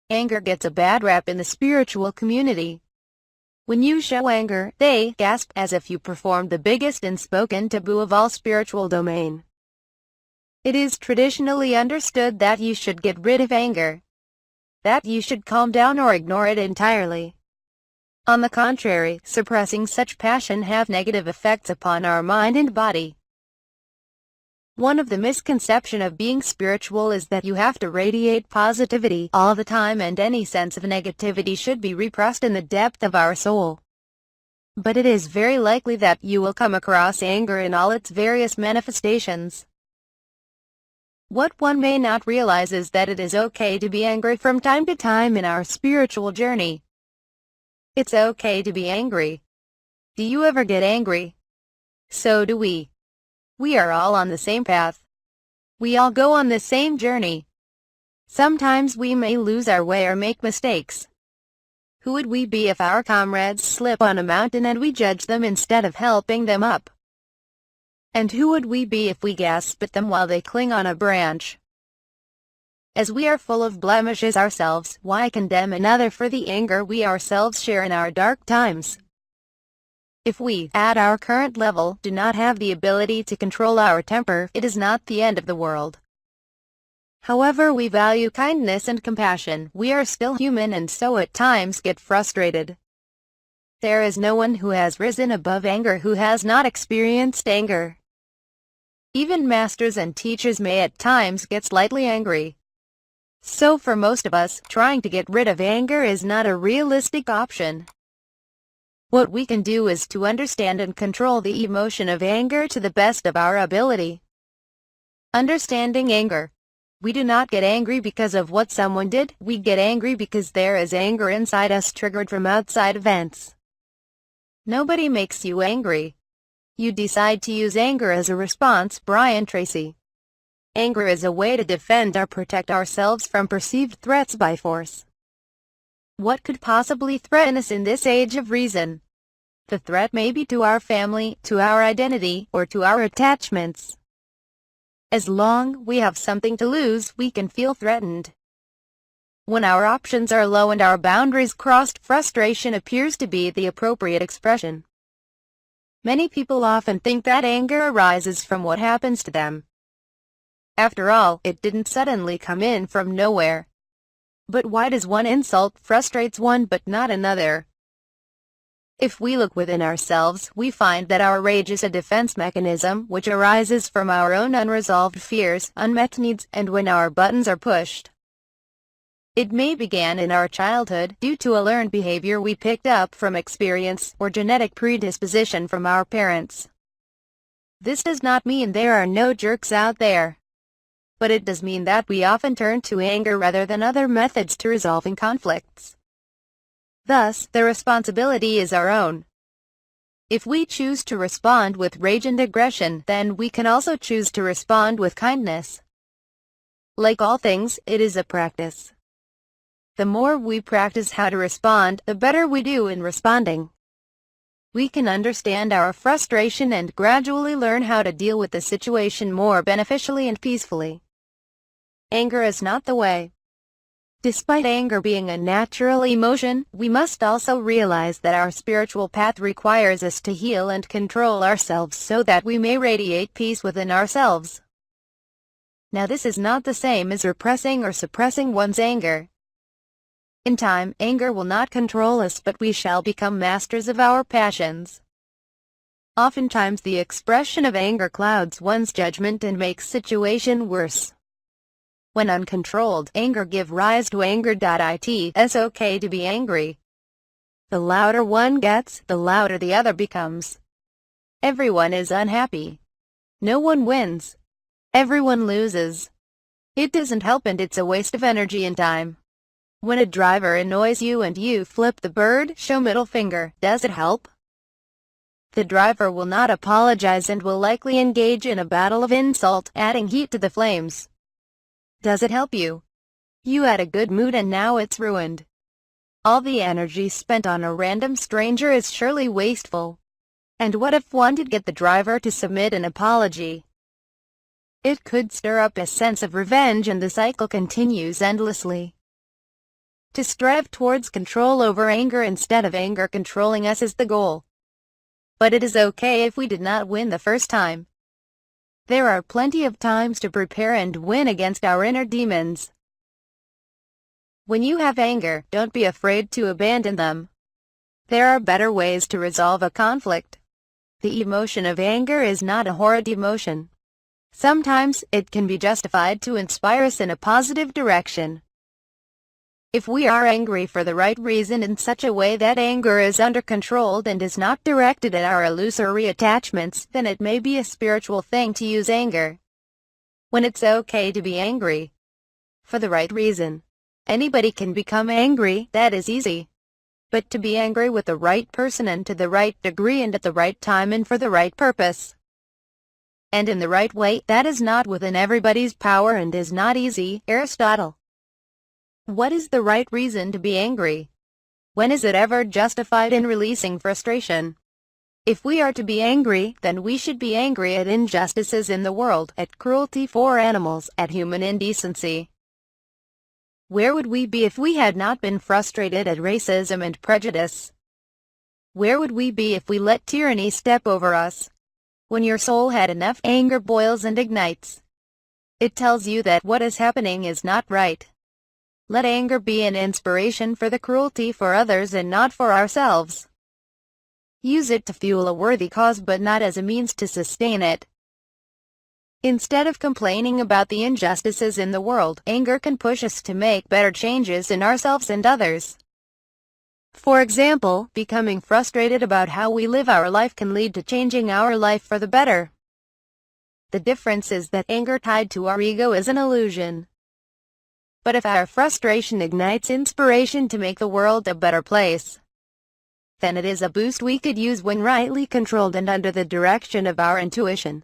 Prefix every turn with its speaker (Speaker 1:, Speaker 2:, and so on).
Speaker 1: Anger gets a bad rap in the spiritual community. When you show anger, they gasp as if you performed the biggest unspoken taboo of all spiritual domain. It is traditionally understood that you should get rid of anger, that you should calm down or ignore it entirely. On the contrary, suppressing such passion have negative effects upon our mind and body. One of the misconceptions of being spiritual is that you have to radiate positivity all the time and any sense of negativity should be repressed in the depth of our soul. But it is very likely that you will come across anger in all its various manifestations. What one may not realize is that it is okay to be angry from time to time in our spiritual journey. It's okay to be angry. Do you ever get angry? So do we. We are all on the same path. We all go on the same journey. Sometimes we may lose our way or make mistakes. Who would we be if our comrades slip on a mountain and we judge them instead of helping them up? And who would we be if we gasp at them while they cling on a branch? As we are full of blemishes ourselves, why condemn another for the anger we ourselves share in our dark times? If we, at our current level, do not have the ability to control our temper, it is not the end of the world. However we value kindness and compassion, we are still human and so at times get frustrated. There is no one who has risen above anger who has not experienced anger. Even masters and teachers may at times get slightly angry. So for most of us, trying to get rid of anger is not a realistic option. What we can do is to understand and control the emotion of anger to the best of our ability. Understanding anger. We do not get angry because of what someone did, we get angry because there is anger inside us triggered from outside events. Nobody makes you angry. You decide to use anger as a response. Brian Tracy. Anger is a way to defend or protect ourselves from perceived threats by force. What could possibly threaten us in this age of reason? The threat may be to our family, to our identity, or to our attachments. As long we have something to lose, we can feel threatened. When our options are low and our boundaries crossed, frustration appears to be the appropriate expression. Many people often think that anger arises from what happens to them. After all, it didn't suddenly come in from nowhere. But why does one insult frustrates one but not another? If we look within ourselves, we find that our rage is a defense mechanism which arises from our own unresolved fears, unmet needs, and when our buttons are pushed. It may begin in our childhood, due to a learned behavior we picked up from experience, or genetic predisposition from our parents. This does not mean there are no jerks out there. But it does mean that we often turn to anger rather than other methods to resolving conflicts. Thus, the responsibility is our own. If we choose to respond with rage and aggression, then we can also choose to respond with kindness. Like all things, it is a practice. The more we practice how to respond, the better we do in responding. We can understand our frustration and gradually learn how to deal with the situation more beneficially and peacefully. Anger is not the way. Despite anger being a natural emotion, we must also realize that our spiritual path requires us to heal and control ourselves so that we may radiate peace within ourselves. Now this is not the same as repressing or suppressing one's anger. In time, anger will not control us, but we shall become masters of our passions. Oftentimes the expression of anger clouds one's judgment and makes situation worse. When uncontrolled, anger give rise to anger. It's okay to be angry. The louder one gets, the louder the other becomes. Everyone is unhappy. No one wins. Everyone loses. It doesn't help and it's a waste of energy and time. When a driver annoys you and you flip the bird, show middle finger, does it help? The driver will not apologize and will likely engage in a battle of insult, adding heat to the flames. Does it help you? You had a good mood and now it's ruined. All the energy spent on a random stranger is surely wasteful. And what if one did get the driver to submit an apology? It could stir up a sense of revenge and the cycle continues endlessly. To strive towards control over anger instead of anger controlling us is the goal. But it is okay if we did not win the first time. There are plenty of times to prepare and win against our inner demons. When you have anger, don't be afraid to abandon them. There are better ways to resolve a conflict. The emotion of anger is not a horrid emotion. Sometimes, it can be justified to inspire us in a positive direction. If we are angry for the right reason in such a way that anger is under control and is not directed at our illusory attachments, then it may be a spiritual thing to use anger. When it's okay to be angry for the right reason. Anybody can become angry, that is easy. But to be angry with the right person and to the right degree and at the right time and for the right purpose and in the right way, that is not within everybody's power and is not easy. Aristotle. What is the right reason to be angry? When is it ever justified in releasing frustration? If we are to be angry, then we should be angry at injustices in the world, at cruelty for animals, at human indecency. Where would we be if we had not been frustrated at racism and prejudice? Where would we be if we let tyranny step over us? When your soul had enough, anger boils and ignites. It tells you that what is happening is not right. Let anger be an inspiration for the cruelty for others and not for ourselves. Use it to fuel a worthy cause but not as a means to sustain it. Instead of complaining about the injustices in the world, anger can push us to make better changes in ourselves and others. For example, becoming frustrated about how we live our life can lead to changing our life for the better. The difference is that anger tied to our ego is an illusion. But if our frustration ignites inspiration to make the world a better place, then it is a boost we could use when rightly controlled and under the direction of our intuition.